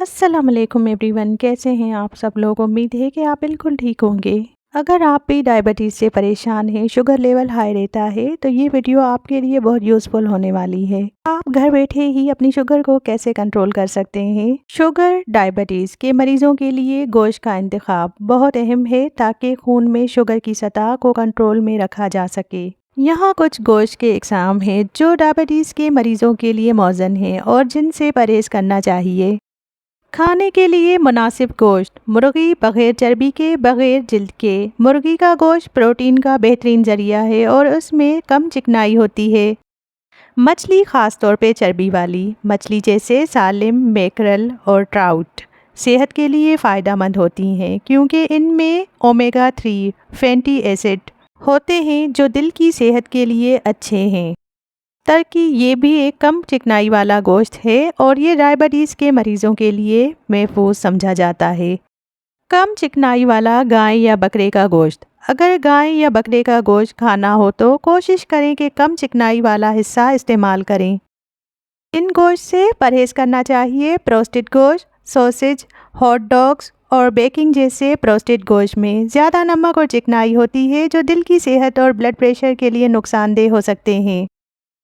السلام علیکم every one, کیسے ہیں آپ سب لوگ؟ امید ہے کہ آپ بالکل ٹھیک ہوں گے۔ اگر آپ بھی ڈائبٹیز سے پریشان ہیں، شوگر لیول ہائی رہتا ہے تو یہ ویڈیو آپ کے لیے بہت یوزفل ہونے والی ہے۔ آپ گھر بیٹھے ہی اپنی شوگر کو کیسے کنٹرول کر سکتے ہیں۔ شوگر ڈائبٹیز کے مریضوں کے لیے گوشت کا انتخاب بہت اہم ہے تاکہ خون میں شوگر کی سطح کو کنٹرول میں رکھا جا سکے۔ یہاں کچھ گوشت کے اقسام ہیں جو ڈائبٹیز کے مریضوں کے لیے موزوں ہیں اور جن سے پرہیز کرنا چاہیے۔ کھانے کے لیے مناسب گوشت: مرغی بغیر چربی کے، بغیر جلد کے۔ مرغی کا گوشت پروٹین کا بہترین ذریعہ ہے اور اس میں کم چکنائی ہوتی ہے۔ مچھلی، خاص طور پہ چربی والی مچھلی جیسے سالمن، میکرل اور ٹراؤٹ صحت کے لیے فائدہ مند ہوتی ہیں کیونکہ ان میں اومیگا 3 فیٹی ایسڈ ہوتے ہیں جو دل کی صحت کے لیے اچھے ہیں۔ ترکی یہ بھی ایک کم چکنائی والا گوشت ہے اور یہ ڈائبٹیز کے مریضوں کے لیے محفوظ سمجھا جاتا ہے۔ کم چکنائی والا گائے یا بکرے کا گوشت: اگر گائے یا بکرے کا گوشت کھانا ہو تو کوشش کریں کہ کم چکنائی والا حصہ استعمال کریں۔ ان گوشت سے پرہیز کرنا چاہیے۔ پروسیسڈ گوشت: سوسج، ہاٹ ڈاگز اور بیکنگ جیسے پروسیسڈ گوشت میں زیادہ نمک اور چکنائی ہوتی ہے جو دل کی صحت اور بلڈ پریشر کے لیے نقصان دہ ہو سکتے ہیں۔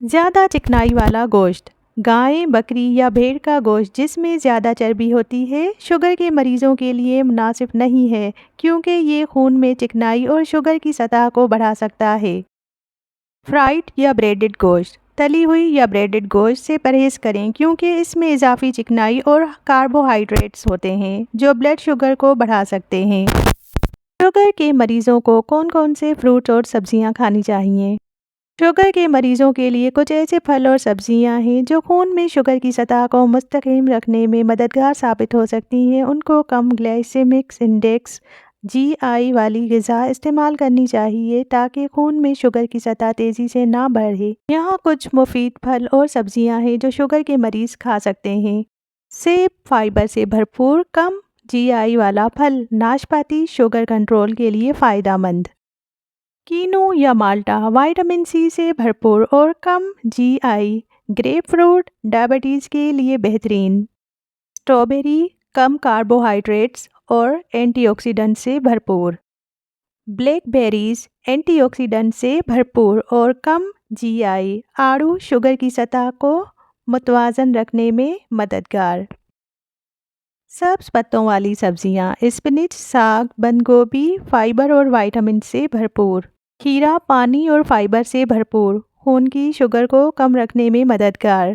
زیادہ چکنائی والا گوشت: گائے، بکری یا بھیڑ کا گوشت جس میں زیادہ چربی ہوتی ہے شوگر کے مریضوں کے لیے مناسب نہیں ہے کیونکہ یہ خون میں چکنائی اور شوگر کی سطح کو بڑھا سکتا ہے۔ فرائڈ یا بریڈڈ گوشت: تلی ہوئی یا بریڈڈ گوشت سے پرہیز کریں کیونکہ اس میں اضافی چکنائی اور کاربوہائیڈریٹس ہوتے ہیں جو بلڈ شوگر کو بڑھا سکتے ہیں۔ شوگر کے مریضوں کو کون کون سے فروٹ اور سبزیاں کھانی چاہیے؟ شوگر کے مریضوں کے لیے کچھ ایسے پھل اور سبزیاں ہیں جو خون میں شوگر کی سطح کو مستحکم رکھنے میں مددگار ثابت ہو سکتی ہیں۔ ان کو کم گلائسیمک انڈیکس (GI) والی غذا استعمال کرنی چاہیے تاکہ خون میں شوگر کی سطح تیزی سے نہ بڑھے۔ یہاں کچھ مفید پھل اور سبزیاں ہیں جو شوگر کے مریض کھا سکتے ہیں۔ سیب: فائبر سے بھرپور کم GI والا پھل۔ ناشپاتی: شوگر کنٹرول کے لیے فائدہ مند۔ کینو یا مالٹا: وٹامن سی سے بھرپور اور کم GI۔ گریپ فروٹ: ڈائبٹیز کے لیے بہترین۔ اسٹرابیری: کم کاربوہائیڈریٹس اور اینٹی آکسیڈنٹ سے بھرپور۔ بلیک بیریز: اینٹی آکسیڈنٹ سے بھرپور اور کم GI۔ آڑو: شوگر کی سطح کو متوازن رکھنے میں مددگار۔ سبز پتوں والی سبزیاں: اسپینچ، ساگ، بند گوبھی فائبر اور وٹامن سے بھرپور۔ کھیرا: پانی اور فائبر سے بھرپور، خون کی شوگر کو کم رکھنے میں مددگار۔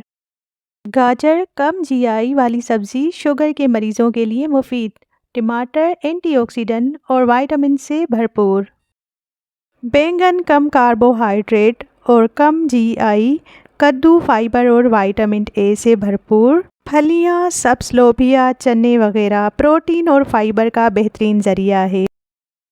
گاجر: کم GI والی سبزی، شوگر کے مریضوں کے لیے مفید۔ ٹماٹر: اینٹی آکسیڈنٹ اور وٹامن سے بھرپور۔ بینگن: کم کاربوہائیڈریٹ اور کم GI۔ کدو: فائبر اور وٹامن A سے بھرپور۔ پھلیاں: سبز لوبیا، چنے وغیرہ پروٹین اور فائبر کا بہترین ذریعہ ہے۔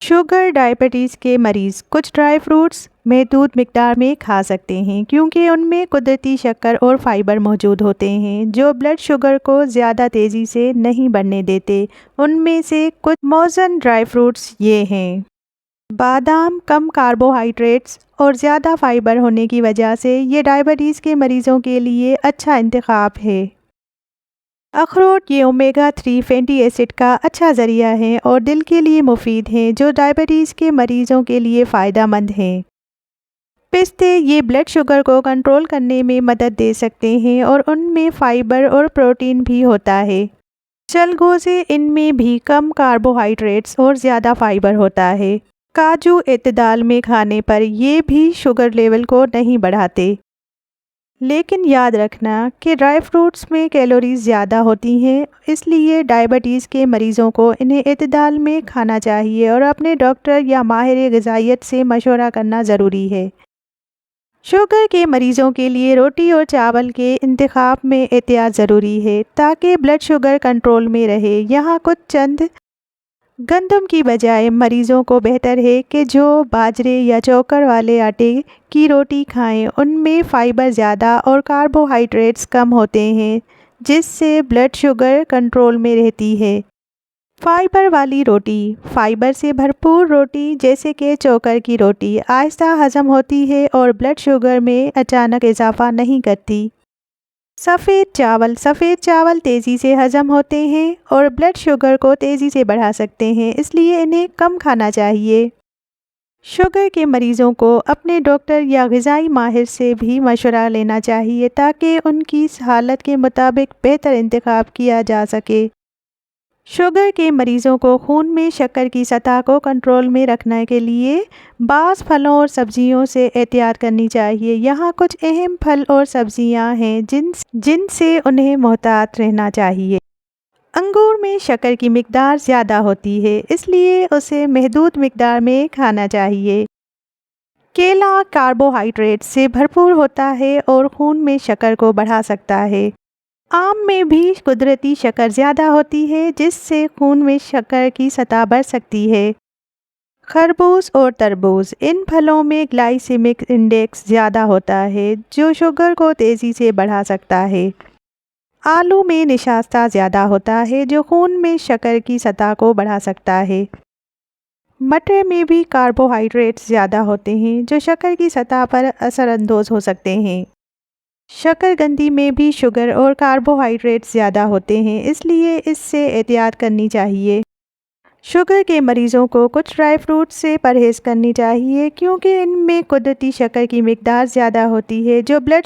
شوگر ڈائبٹیز کے مریض کچھ ڈرائی فروٹس محدود مقدار میں کھا سکتے ہیں کیونکہ ان میں قدرتی شکر اور فائبر موجود ہوتے ہیں جو بلڈ شوگر کو زیادہ تیزی سے نہیں بڑھنے دیتے۔ ان میں سے کچھ موزوں ڈرائی فروٹس یہ ہیں۔ بادام: کم کاربوہائیڈریٹس اور زیادہ فائبر ہونے کی وجہ سے یہ ڈائبٹیز کے مریضوں کے لیے اچھا انتخاب ہے۔ اخروٹ: یہ اومیگا 3 فیٹی ایسڈ کا اچھا ذریعہ ہیں اور دل کے لیے مفید ہیں جو ڈائبٹیز کے مریضوں کے لیے فائدہ مند ہیں۔ پستے: یہ بلڈ شوگر کو کنٹرول کرنے میں مدد دے سکتے ہیں اور ان میں فائبر اور پروٹین بھی ہوتا ہے۔ چلغوزے: ان میں بھی کم کاربوہائیڈریٹس اور زیادہ فائبر ہوتا ہے۔ کاجو: اعتدال میں کھانے پر یہ بھی شوگر لیول کو نہیں بڑھاتے۔ لیکن یاد رکھنا کہ ڈرائی فروٹس میں کیلوریز زیادہ ہوتی ہیں، اس لیے ڈائبٹیز کے مریضوں کو انہیں اعتدال میں کھانا چاہیے اور اپنے ڈاکٹر یا ماہر غذائیت سے مشورہ کرنا ضروری ہے۔ شوگر کے مریضوں کے لیے روٹی اور چاول کے انتخاب میں احتیاط ضروری ہے تاکہ بلڈ شوگر کنٹرول میں رہے۔ یہاں کچھ چند گندم کی بجائے مریضوں کو بہتر ہے کہ جو باجرے یا چوکر والے آٹے کی روٹی کھائیں۔ ان میں فائبر زیادہ اور کاربوہائیڈریٹس کم ہوتے ہیں جس سے بلڈ شوگر کنٹرول میں رہتی ہے۔ فائبر والی روٹی: فائبر سے بھرپور روٹی جیسے کہ چوکر کی روٹی آہستہ ہضم ہوتی ہے اور بلڈ شوگر میں اچانک اضافہ نہیں کرتی۔ سفید چاول تیزی سے ہضم ہوتے ہیں اور بلڈ شوگر کو تیزی سے بڑھا سکتے ہیں، اس لیے انہیں کم کھانا چاہیے۔ شوگر کے مریضوں کو اپنے ڈاکٹر یا غذائی ماہر سے بھی مشورہ لینا چاہیے تاکہ ان کی حالت کے مطابق بہتر انتخاب کیا جا سکے۔ شوگر کے مریضوں کو خون میں شکر کی سطح کو کنٹرول میں رکھنے کے لیے بعض پھلوں اور سبزیوں سے احتیاط کرنی چاہیے۔ یہاں کچھ اہم پھل اور سبزیاں ہیں جن سے انہیں محتاط رہنا چاہیے۔ انگور میں شکر کی مقدار زیادہ ہوتی ہے، اس لیے اسے محدود مقدار میں کھانا چاہیے۔ کیلا کاربوہائیڈریٹ سے بھرپور ہوتا ہے اور خون میں شکر کو بڑھا سکتا ہے۔ آم میں بھی قدرتی شکر زیادہ ہوتی ہے، جس سے خون میں شکر کی سطح بڑھ سکتی ہے۔ خربوز اور تربوز، ان پھلوں میں گلائسیمک انڈیکس زیادہ ہوتا ہے جو شوگر کو تیزی سے بڑھا سکتا ہے۔ آلو میں نشاستہ زیادہ ہوتا ہے جو خون میں شکر کی سطح کو بڑھا سکتا ہے۔ مٹر میں بھی کاربوہائیڈریٹس زیادہ ہوتے ہیں جو شکر کی سطح پر اثر انداز ہو سکتے ہیں۔ شکر قندی میں بھی شوگر اور کاربوہائیڈریٹس زیادہ ہوتے ہیں، اس لیے اس سے احتیاط کرنی چاہیے۔ شوگر کے مریضوں کو کچھ ڈرائی فروٹ سے پرہیز کرنی چاہیے کیونکہ ان میں قدرتی شکر کی مقدار زیادہ ہوتی ہے جو بلڈ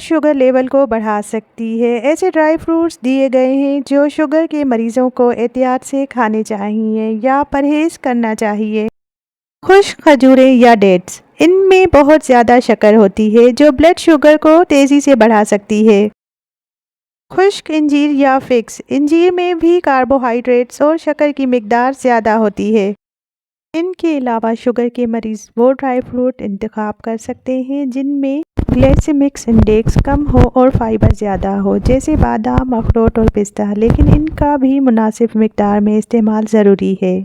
شوگر لیول کو بڑھا سکتی ہے۔ ایسے ڈرائی فروٹس دیے گئے ہیں جو شوگر کے مریضوں کو احتیاط سے کھانے چاہیے یا پرہیز کرنا چاہیے۔ خشک کھجوریں یا ڈیٹس، ان میں بہت زیادہ شکر ہوتی ہے جو بلڈ شوگر کو تیزی سے بڑھا سکتی ہے۔ خشک انجیر یا فگز، انجیر میں بھی کاربوہائیڈریٹس اور شکر کی مقدار زیادہ ہوتی ہے۔ ان کے علاوہ شوگر کے مریض وہ ڈرائی فروٹ انتخاب کر سکتے ہیں جن میں گلائسیمک انڈیکس کم ہو اور فائبر زیادہ ہو، جیسے بادام، اخروٹ اور پستہ، لیکن ان کا بھی مناسب مقدار میں استعمال ضروری ہے۔